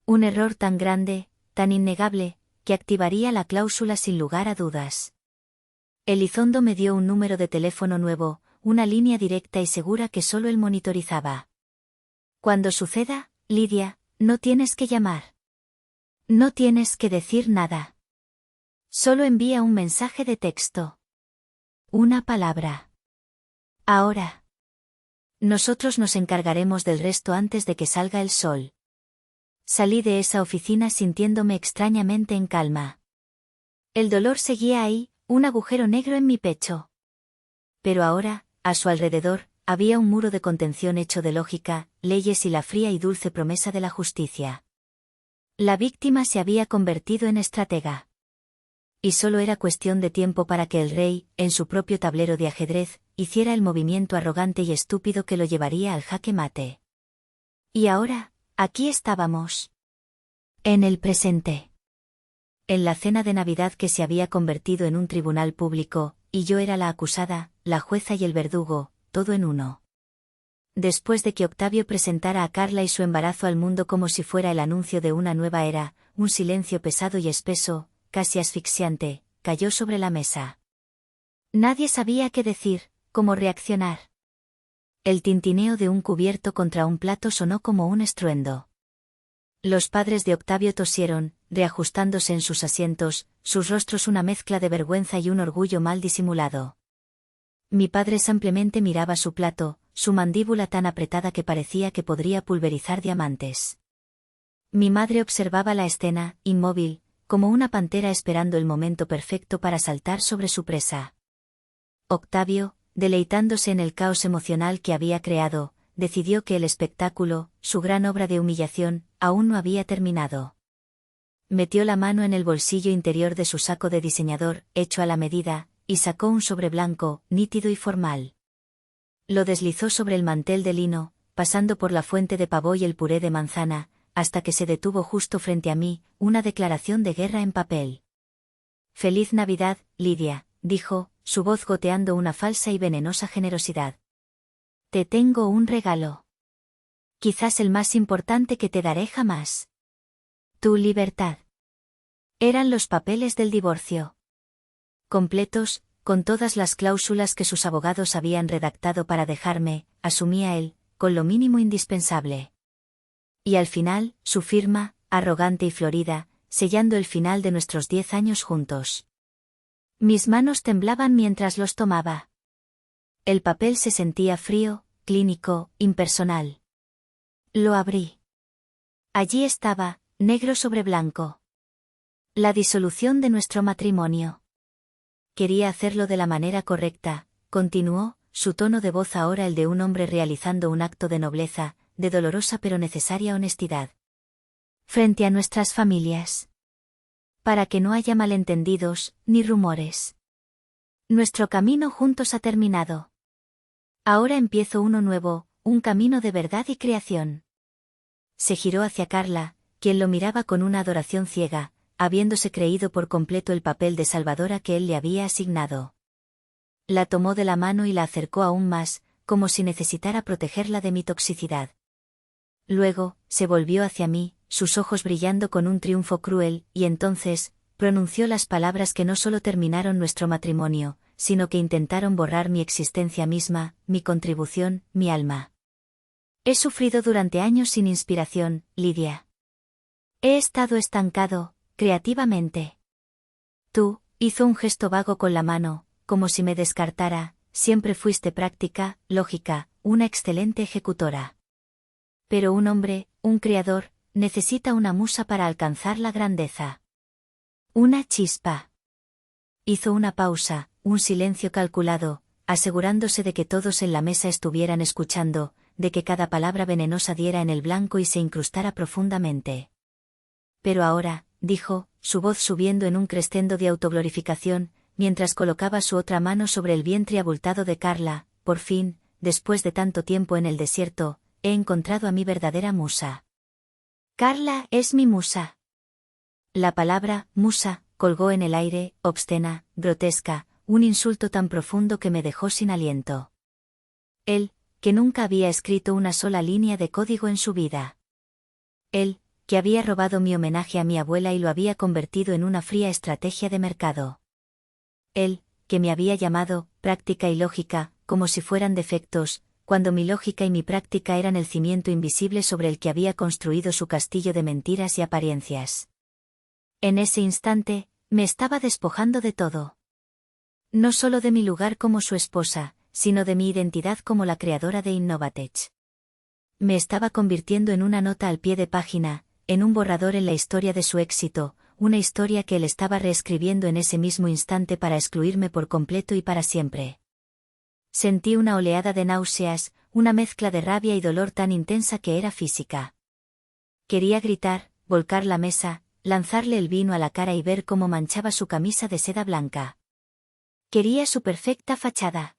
Un error tan grande, tan innegable, que activaría la cláusula sin lugar a dudas. Elizondo me dio un número de teléfono nuevo, una línea directa y segura que solo él monitorizaba. Cuando suceda, Lidia, no tienes que llamar. No tienes que decir nada. Solo envía un mensaje de texto. Una palabra. Ahora. Nosotros nos encargaremos del resto antes de que salga el sol. Salí de esa oficina sintiéndome extrañamente en calma. El dolor seguía ahí, un agujero negro en mi pecho. Pero ahora, a su alrededor, había un muro de contención hecho de lógica, leyes y la fría y dulce promesa de la justicia. La víctima se había convertido en estratega. Y solo era cuestión de tiempo para que el rey, en su propio tablero de ajedrez, hiciera el movimiento arrogante y estúpido que lo llevaría al jaque mate. Y ahora, aquí estábamos. En el presente. En la cena de Navidad que se había convertido en un tribunal público, y yo era la acusada, la jueza y el verdugo, todo en uno. Después de que Octavio presentara a Carla y su embarazo al mundo como si fuera el anuncio de una nueva era, un silencio pesado y espeso, casi asfixiante, cayó sobre la mesa. Nadie sabía qué decir, cómo reaccionar. El tintineo de un cubierto contra un plato sonó como un estruendo. Los padres de Octavio tosieron, reajustándose en sus asientos, sus rostros una mezcla de vergüenza y un orgullo mal disimulado. Mi padre simplemente miraba su plato, su mandíbula tan apretada que parecía que podría pulverizar diamantes. Mi madre observaba la escena, inmóvil, como una pantera esperando el momento perfecto para saltar sobre su presa. Octavio, deleitándose en el caos emocional que había creado, decidió que el espectáculo, su gran obra de humillación, aún no había terminado. Metió la mano en el bolsillo interior de su saco de diseñador, hecho a la medida, y sacó un sobre blanco, nítido y formal. Lo deslizó sobre el mantel de lino, pasando por la fuente de pavó y el puré de manzana, hasta que se detuvo justo frente a mí, una declaración de guerra en papel. «Feliz Navidad, Lidia», dijo, su voz goteando una falsa y venenosa generosidad. «Te tengo un regalo. Quizás el más importante que te daré jamás. Tu libertad». Eran los papeles del divorcio. Completos, con todas las cláusulas que sus abogados habían redactado para dejarme, asumía él, con lo mínimo indispensable. Y al final, su firma, arrogante y florida, sellando el final de nuestros 10 años juntos. Mis manos temblaban mientras los tomaba. El papel se sentía frío, clínico, impersonal. Lo abrí. Allí estaba, negro sobre blanco. La disolución de nuestro matrimonio. Quería hacerlo de la manera correcta, continuó, su tono de voz ahora el de un hombre realizando un acto de nobleza, de dolorosa pero necesaria honestidad. Frente a nuestras familias. Para que no haya malentendidos, ni rumores. Nuestro camino juntos ha terminado. Ahora empiezo uno nuevo, un camino de verdad y creación. Se giró hacia Carla, quien lo miraba con una adoración ciega, habiéndose creído por completo el papel de salvadora que él le había asignado. La tomó de la mano y la acercó aún más, como si necesitara protegerla de mi toxicidad. Luego, se volvió hacia mí, sus ojos brillando con un triunfo cruel, y entonces, pronunció las palabras que no solo terminaron nuestro matrimonio, sino que intentaron borrar mi existencia misma, mi contribución, mi alma. He sufrido durante años sin inspiración, Lidia. He estado estancado, creativamente. Tú, hizo un gesto vago con la mano, como si me descartara, siempre fuiste práctica, lógica, una excelente ejecutora. Pero un hombre, un creador, necesita una musa para alcanzar la grandeza. Una chispa. Hizo una pausa, un silencio calculado, asegurándose de que todos en la mesa estuvieran escuchando, de que cada palabra venenosa diera en el blanco y se incrustara profundamente. Pero ahora, dijo, su voz subiendo en un crescendo de autoglorificación, mientras colocaba su otra mano sobre el vientre abultado de Carla, por fin, después de tanto tiempo en el desierto, he encontrado a mi verdadera musa. Carla es mi musa. La palabra, musa, colgó en el aire, obscena, grotesca, un insulto tan profundo que me dejó sin aliento. Él, que nunca había escrito una sola línea de código en su vida. Él, que había robado mi homenaje a mi abuela y lo había convertido en una fría estrategia de mercado. Él, que me había llamado práctica y lógica, como si fueran defectos, cuando mi lógica y mi práctica eran el cimiento invisible sobre el que había construido su castillo de mentiras y apariencias. En ese instante, me estaba despojando de todo. No solo de mi lugar como su esposa, sino de mi identidad como la creadora de Innovatech. Me estaba convirtiendo en una nota al pie de página, en un borrador en la historia de su éxito, una historia que él estaba reescribiendo en ese mismo instante para excluirme por completo y para siempre. Sentí una oleada de náuseas, una mezcla de rabia y dolor tan intensa que era física. Quería gritar, volcar la mesa, lanzarle el vino a la cara y ver cómo manchaba su camisa de seda blanca. Quería su perfecta fachada.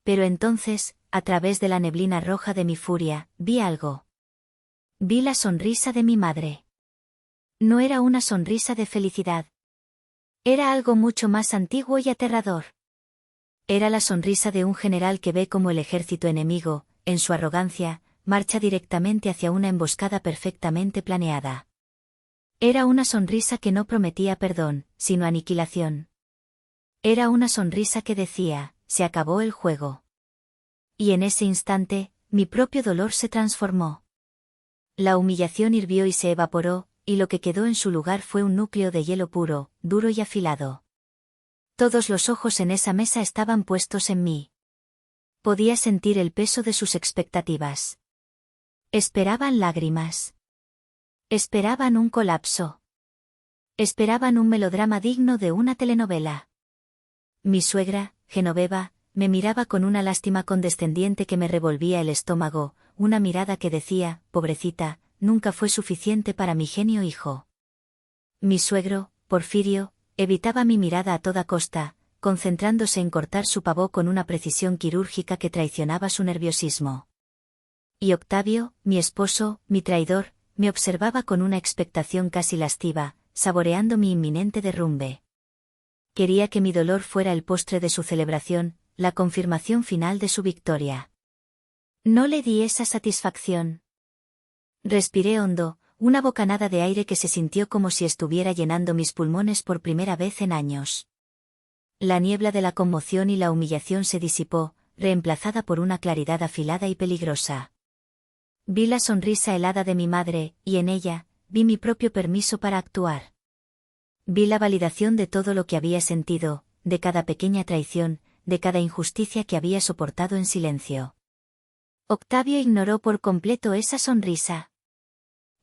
Pero entonces, a través de la neblina roja de mi furia, vi algo. Vi la sonrisa de mi madre. No era una sonrisa de felicidad. Era algo mucho más antiguo y aterrador. Era la sonrisa de un general que ve cómo el ejército enemigo, en su arrogancia, marcha directamente hacia una emboscada perfectamente planeada. Era una sonrisa que no prometía perdón, sino aniquilación. Era una sonrisa que decía, se acabó el juego. Y en ese instante, mi propio dolor se transformó. La humillación hirvió y se evaporó, y lo que quedó en su lugar fue un núcleo de hielo puro, duro y afilado. Todos los ojos en esa mesa estaban puestos en mí. Podía sentir el peso de sus expectativas. Esperaban lágrimas. Esperaban un colapso. Esperaban un melodrama digno de una telenovela. Mi suegra, Genoveva, me miraba con una lástima condescendiente que me revolvía el estómago, una mirada que decía, pobrecita, nunca fue suficiente para mi genio hijo. Mi suegro, Porfirio, evitaba mi mirada a toda costa, concentrándose en cortar su pavó con una precisión quirúrgica que traicionaba su nerviosismo. Y Octavio, mi esposo, mi traidor, me observaba con una expectación casi lasciva, saboreando mi inminente derrumbe. Quería que mi dolor fuera el postre de su celebración, la confirmación final de su victoria. No le di esa satisfacción. Respiré hondo, una bocanada de aire que se sintió como si estuviera llenando mis pulmones por primera vez en años. La niebla de la conmoción y la humillación se disipó, reemplazada por una claridad afilada y peligrosa. Vi la sonrisa helada de mi madre, y en ella, vi mi propio permiso para actuar. Vi la validación de todo lo que había sentido, de cada pequeña traición, de cada injusticia que había soportado en silencio. Octavio ignoró por completo esa sonrisa.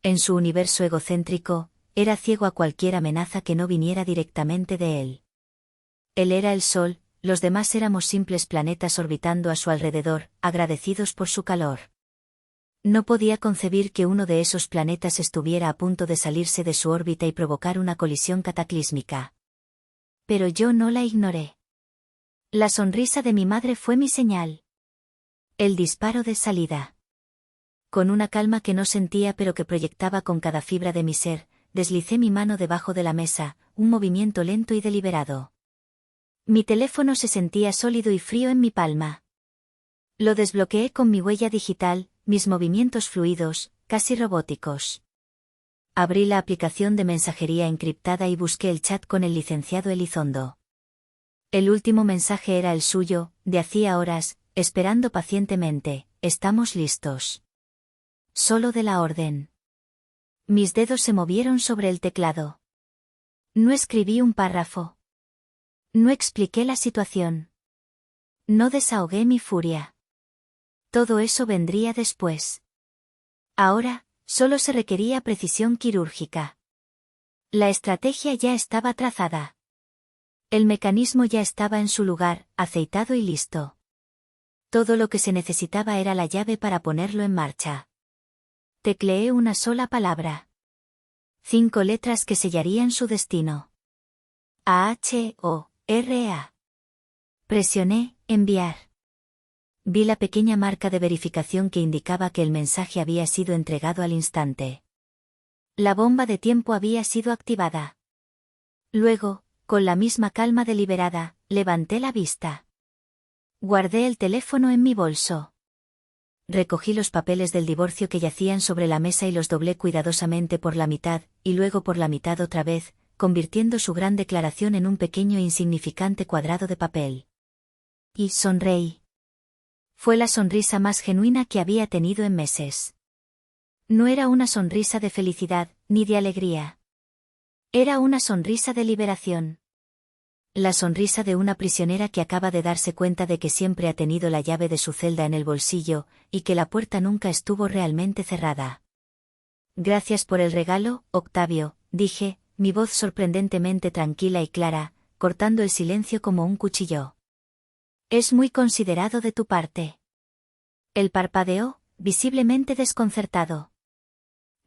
En su universo egocéntrico, era ciego a cualquier amenaza que no viniera directamente de él. Él era el sol, los demás éramos simples planetas orbitando a su alrededor, agradecidos por su calor. No podía concebir que uno de esos planetas estuviera a punto de salirse de su órbita y provocar una colisión cataclísmica. Pero yo no la ignoré. La sonrisa de mi madre fue mi señal. El disparo de salida. Con una calma que no sentía pero que proyectaba con cada fibra de mi ser, deslicé mi mano debajo de la mesa, un movimiento lento y deliberado. Mi teléfono se sentía sólido y frío en mi palma. Lo desbloqueé con mi huella digital, mis movimientos fluidos, casi robóticos. Abrí la aplicación de mensajería encriptada y busqué el chat con el licenciado Elizondo. El último mensaje era el suyo, de hacía horas, esperando pacientemente, estamos listos. Solo de la orden. Mis dedos se movieron sobre el teclado. No escribí un párrafo. No expliqué la situación. No desahogué mi furia. Todo eso vendría después. Ahora, solo se requería precisión quirúrgica. La estrategia ya estaba trazada. El mecanismo ya estaba en su lugar, aceitado y listo. Todo lo que se necesitaba era la llave para ponerlo en marcha. Tecleé una sola palabra. 5 letras que sellarían su destino. AHORA. Presioné, enviar. Vi la pequeña marca de verificación que indicaba que el mensaje había sido entregado al instante. La bomba de tiempo había sido activada. Luego, con la misma calma deliberada, levanté la vista. Guardé el teléfono en mi bolso. Recogí los papeles del divorcio que yacían sobre la mesa y los doblé cuidadosamente por la mitad, y luego por la mitad otra vez, convirtiendo su gran declaración en un pequeño e insignificante cuadrado de papel. Y sonreí. Fue la sonrisa más genuina que había tenido en meses. No era una sonrisa de felicidad, ni de alegría. Era una sonrisa de liberación. La sonrisa de una prisionera que acaba de darse cuenta de que siempre ha tenido la llave de su celda en el bolsillo, y que la puerta nunca estuvo realmente cerrada. Gracias por el regalo, Octavio, dije, mi voz sorprendentemente tranquila y clara, cortando el silencio como un cuchillo. Es muy considerado de tu parte. Él parpadeó, visiblemente desconcertado.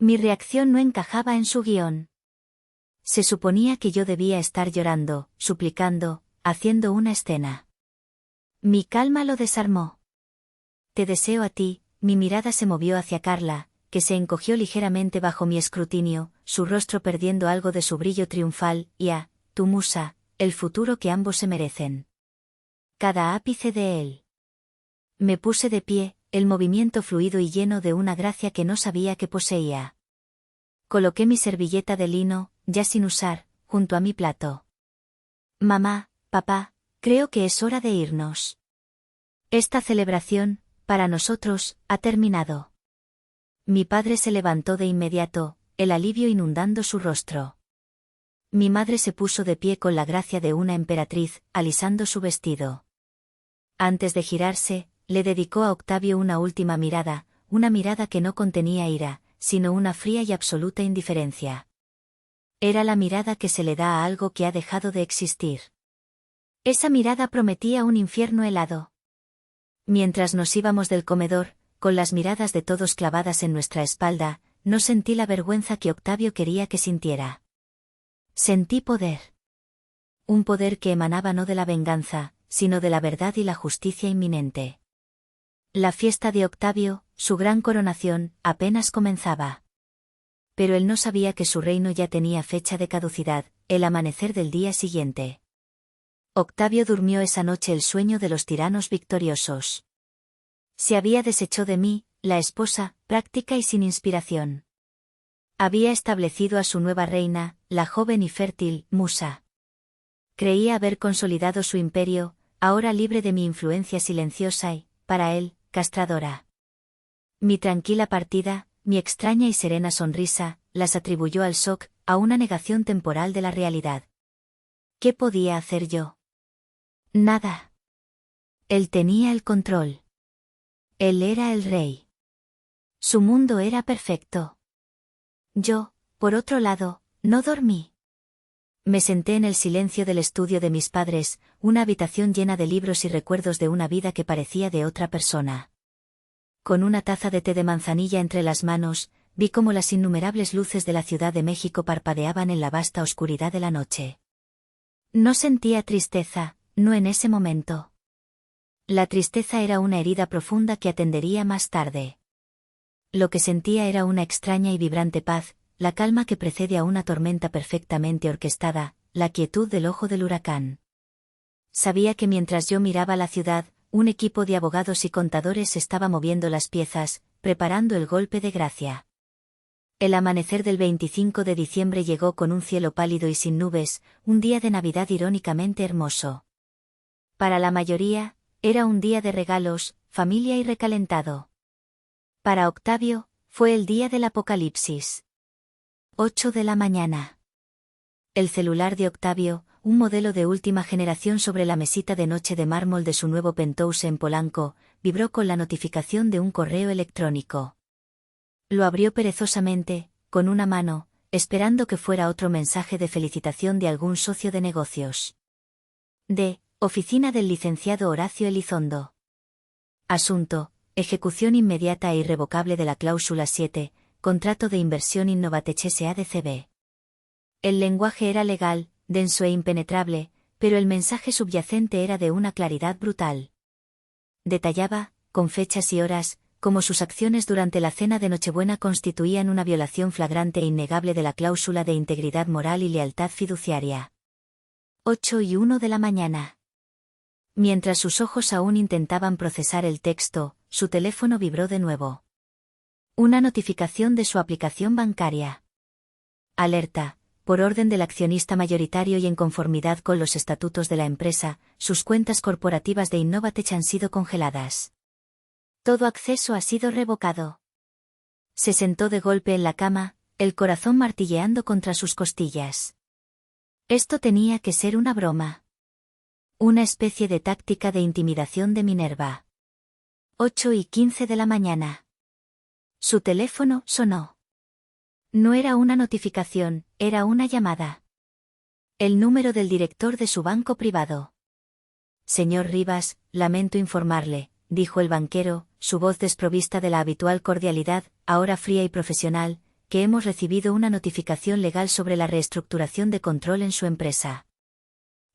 Mi reacción no encajaba en su guión. Se suponía que yo debía estar llorando, suplicando, haciendo una escena. Mi calma lo desarmó. Te deseo a ti, mi mirada se movió hacia Carla, que se encogió ligeramente bajo mi escrutinio, su rostro perdiendo algo de su brillo triunfal, y a, tu musa, el futuro que ambos se merecen. Cada ápice de él. Me puse de pie, el movimiento fluido y lleno de una gracia que no sabía que poseía. Coloqué mi servilleta de lino, ya sin usar, junto a mi plato. Mamá, papá, creo que es hora de irnos. Esta celebración, para nosotros, ha terminado. Mi padre se levantó de inmediato, el alivio inundando su rostro. Mi madre se puso de pie con la gracia de una emperatriz, alisando su vestido. Antes de girarse, le dedicó a Octavio una última mirada, una mirada que no contenía ira, sino una fría y absoluta indiferencia. Era la mirada que se le da a algo que ha dejado de existir. Esa mirada prometía un infierno helado. Mientras nos íbamos del comedor, con las miradas de todos clavadas en nuestra espalda, no sentí la vergüenza que Octavio quería que sintiera. Sentí poder. Un poder que emanaba no de la venganza, sino de la verdad y la justicia inminente. La fiesta de Octavio, su gran coronación, apenas comenzaba. Pero él no sabía que su reino ya tenía fecha de caducidad, el amanecer del día siguiente. Octavio durmió esa noche el sueño de los tiranos victoriosos. Se había deshecho de mí, la esposa, práctica y sin inspiración. Había establecido a su nueva reina, la joven y fértil, Musa. Creía haber consolidado su imperio, ahora libre de mi influencia silenciosa y, para él, castradora. Mi tranquila partida, mi extraña y serena sonrisa, las atribuyó al shock, a una negación temporal de la realidad. ¿Qué podía hacer yo? Nada. Él tenía el control. Él era el rey. Su mundo era perfecto. Yo, por otro lado, no dormí. Me senté en el silencio del estudio de mis padres, una habitación llena de libros y recuerdos de una vida que parecía de otra persona. Con una taza de té de manzanilla entre las manos, vi cómo las innumerables luces de la Ciudad de México parpadeaban en la vasta oscuridad de la noche. No sentía tristeza, no en ese momento. La tristeza era una herida profunda que atendería más tarde. Lo que sentía era una extraña y vibrante paz, la calma que precede a una tormenta perfectamente orquestada, la quietud del ojo del huracán. Sabía que mientras yo miraba la ciudad, un equipo de abogados y contadores estaba moviendo las piezas, preparando el golpe de gracia. El amanecer del 25 de diciembre llegó con un cielo pálido y sin nubes, un día de Navidad irónicamente hermoso. Para la mayoría, era un día de regalos, familia y recalentado. Para Octavio, fue el día del apocalipsis. 8 de la mañana. El celular de Octavio, un modelo de última generación sobre la mesita de noche de mármol de su nuevo penthouse en Polanco, vibró con la notificación de un correo electrónico. Lo abrió perezosamente, con una mano, esperando que fuera otro mensaje de felicitación de algún socio de negocios. Oficina del licenciado Horacio Elizondo. Asunto: ejecución inmediata e irrevocable de la cláusula 7, contrato de inversión Innovatech S.A.D.C.B. El lenguaje era legal, denso e impenetrable, pero el mensaje subyacente era de una claridad brutal. Detallaba, con fechas y horas, cómo sus acciones durante la cena de Nochebuena constituían una violación flagrante e innegable de la cláusula de integridad moral y lealtad fiduciaria. 8:01 de la mañana. Mientras sus ojos aún intentaban procesar el texto, su teléfono vibró de nuevo. Una notificación de su aplicación bancaria. Alerta. Por orden del accionista mayoritario y en conformidad con los estatutos de la empresa, sus cuentas corporativas de Innovatech han sido congeladas. Todo acceso ha sido revocado. Se sentó de golpe en la cama, el corazón martilleando contra sus costillas. Esto tenía que ser una broma. Una especie de táctica de intimidación de Minerva. 8:15 de la mañana. Su teléfono sonó. No era una notificación, era una llamada. El número del director de su banco privado. Señor Rivas, lamento informarle, dijo el banquero, su voz desprovista de la habitual cordialidad, ahora fría y profesional, que hemos recibido una notificación legal sobre la reestructuración de control en su empresa.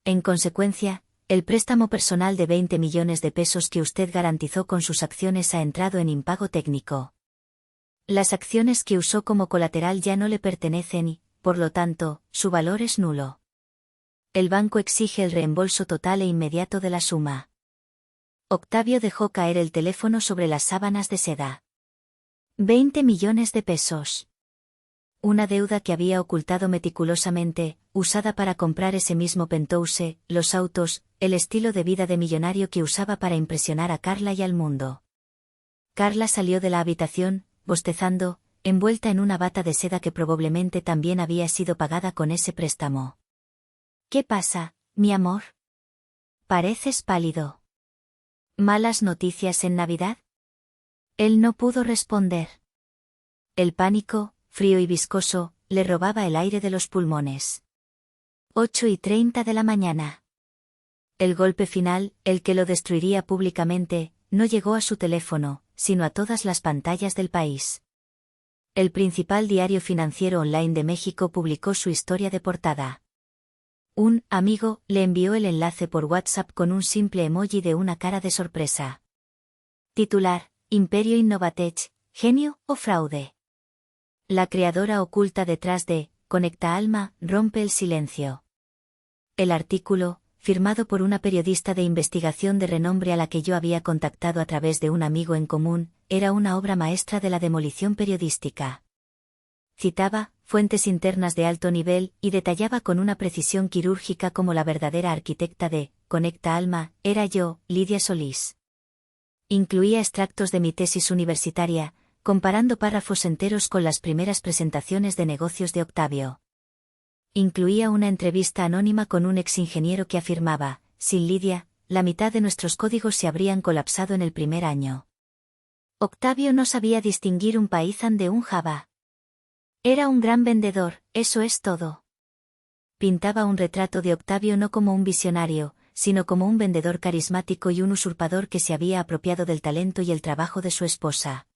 En consecuencia, el préstamo personal de 20 millones de pesos que usted garantizó con sus acciones ha entrado en impago técnico. Las acciones que usó como colateral ya no le pertenecen y, por lo tanto, su valor es nulo. El banco exige el reembolso total e inmediato de la suma. Octavio dejó caer el teléfono sobre las sábanas de seda. 20 millones de pesos. Una deuda que había ocultado meticulosamente, usada para comprar ese mismo penthouse, los autos, el estilo de vida de millonario que usaba para impresionar a Carla y al mundo. Carla salió de la habitación, bostezando, envuelta en una bata de seda que probablemente también había sido pagada con ese préstamo. ¿Qué pasa, mi amor? Pareces pálido. ¿Malas noticias en Navidad? Él no pudo responder. El pánico, frío y viscoso, le robaba el aire de los pulmones. 8:30 de la mañana. El golpe final, el que lo destruiría públicamente, no llegó a su teléfono, sino a todas las pantallas del país. El principal diario financiero online de México publicó su historia de portada. Un amigo le envió el enlace por WhatsApp con un simple emoji de una cara de sorpresa. Titular: Imperio Innovatech, genio o fraude. La creadora oculta detrás de Conecta Alma rompe el silencio. El artículo, firmado por una periodista de investigación de renombre a la que yo había contactado a través de un amigo en común, era una obra maestra de la demolición periodística. Citaba fuentes internas de alto nivel y detallaba con una precisión quirúrgica cómo la verdadera arquitecta de Conecta Alma era yo, Lidia Solís. Incluía extractos de mi tesis universitaria, comparando párrafos enteros con las primeras presentaciones de negocios de Octavio. Incluía una entrevista anónima con un exingeniero que afirmaba: sin Lidia, la mitad de nuestros códigos se habrían colapsado en el primer año. Octavio no sabía distinguir un Python de un Java. Era un gran vendedor, eso es todo. Pintaba un retrato de Octavio no como un visionario, sino como un vendedor carismático y un usurpador que se había apropiado del talento y el trabajo de su esposa.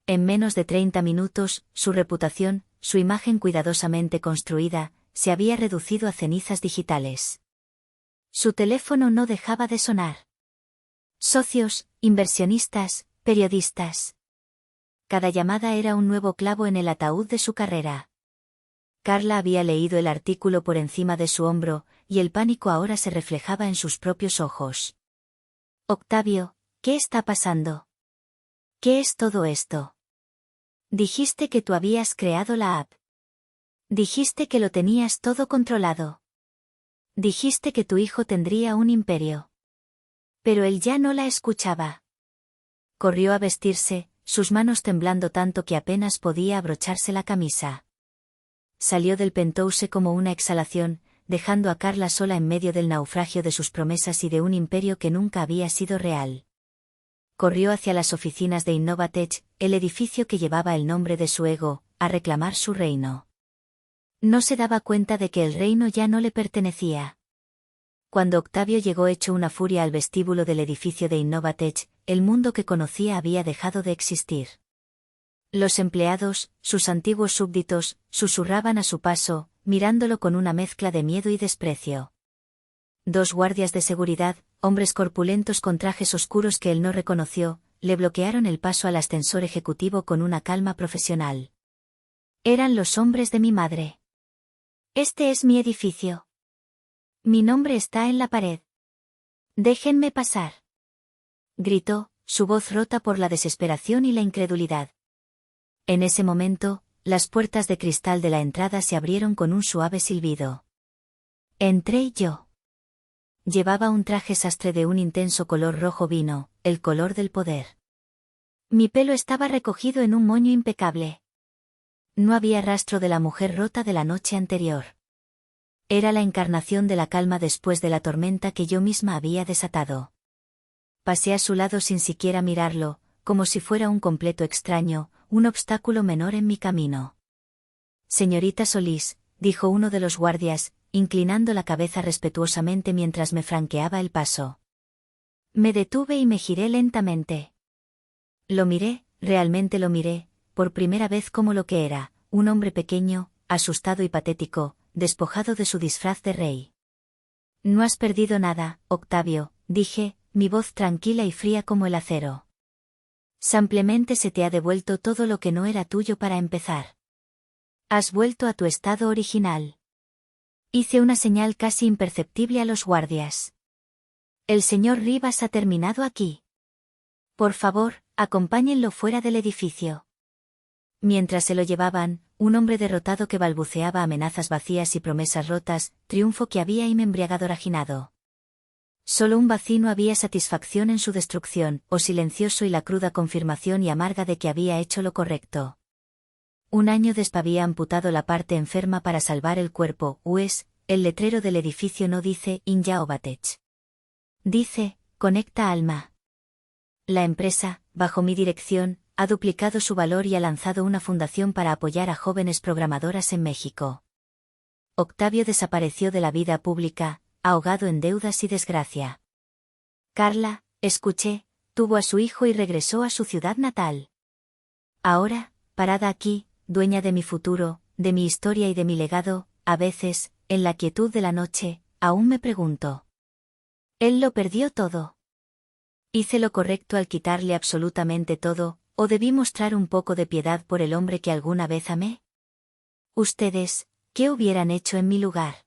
En menos de 30 minutos, su reputación, su imagen cuidadosamente construida, se había reducido a cenizas digitales. Su teléfono no dejaba de sonar. Socios, inversionistas, periodistas. Cada llamada era un nuevo clavo en el ataúd de su carrera. Carla había leído el artículo por encima de su hombro, y el pánico ahora se reflejaba en sus propios ojos. Octavio, ¿qué está pasando? ¿Qué es todo esto? Dijiste que tú habías creado la app. Dijiste que lo tenías todo controlado. Dijiste que tu hijo tendría un imperio. Pero él ya no la escuchaba. Corrió a vestirse, sus manos temblando tanto que apenas podía abrocharse la camisa. Salió del penthouse como una exhalación, dejando a Carla sola en medio del naufragio de sus promesas y de un imperio que nunca había sido real. Corrió hacia las oficinas de Innovatech, el edificio que llevaba el nombre de su ego, a reclamar su reino. No se daba cuenta de que el reino ya no le pertenecía. Cuando Octavio llegó hecho una furia al vestíbulo del edificio de Innovatech, el mundo que conocía había dejado de existir. Los empleados, sus antiguos súbditos, susurraban a su paso, mirándolo con una mezcla de miedo y desprecio. 2 guardias de seguridad, hombres corpulentos con trajes oscuros que él no reconoció, le bloquearon el paso al ascensor ejecutivo con una calma profesional. Eran los hombres de mi madre. Este es mi edificio. Mi nombre está en la pared. Déjenme pasar. Gritó, su voz rota por la desesperación y la incredulidad. En ese momento, las puertas de cristal de la entrada se abrieron con un suave silbido. Entré yo. Llevaba un traje sastre de un intenso color rojo vino, el color del poder. Mi pelo estaba recogido en un moño impecable. No había rastro de la mujer rota de la noche anterior. Era la encarnación de la calma después de la tormenta que yo misma había desatado. Pasé a su lado sin siquiera mirarlo, como si fuera un completo extraño, un obstáculo menor en mi camino. Señorita Solís, dijo uno de los guardias, inclinando la cabeza respetuosamente mientras me franqueaba el paso. Me detuve y me giré lentamente. Lo miré, realmente lo miré, por primera vez como lo que era, un hombre pequeño, asustado y patético, despojado de su disfraz de rey. No has perdido nada, Octavio, dije, mi voz tranquila y fría como el acero. Simplemente se te ha devuelto todo lo que no era tuyo para empezar. Has vuelto a tu estado original. Hice una señal casi imperceptible a los guardias. El señor Rivas ha terminado aquí. Por favor, acompáñenlo fuera del edificio. Mientras se lo llevaban, un hombre derrotado que balbuceaba amenazas vacías y promesas rotas, triunfo que había y me embriagadorajinado. Solo un vacío había satisfacción en su destrucción, o silencioso y la cruda confirmación y amarga de que había hecho lo correcto. Un año después había amputado la parte enferma para salvar el cuerpo, el letrero del edificio no dice Injaobatech. Dice, conecta alma. La empresa, bajo mi dirección, ha duplicado su valor y ha lanzado una fundación para apoyar a jóvenes programadoras en México. Octavio desapareció de la vida pública, ahogado en deudas y desgracia. Carla, escuché, tuvo a su hijo y regresó a su ciudad natal. Ahora, parada aquí, dueña de mi futuro, de mi historia y de mi legado, a veces, en la quietud de la noche, aún me pregunto. Él lo perdió todo. ¿Hice lo correcto al quitarle absolutamente todo, o debí mostrar un poco de piedad por el hombre que alguna vez amé? Ustedes, ¿qué hubieran hecho en mi lugar?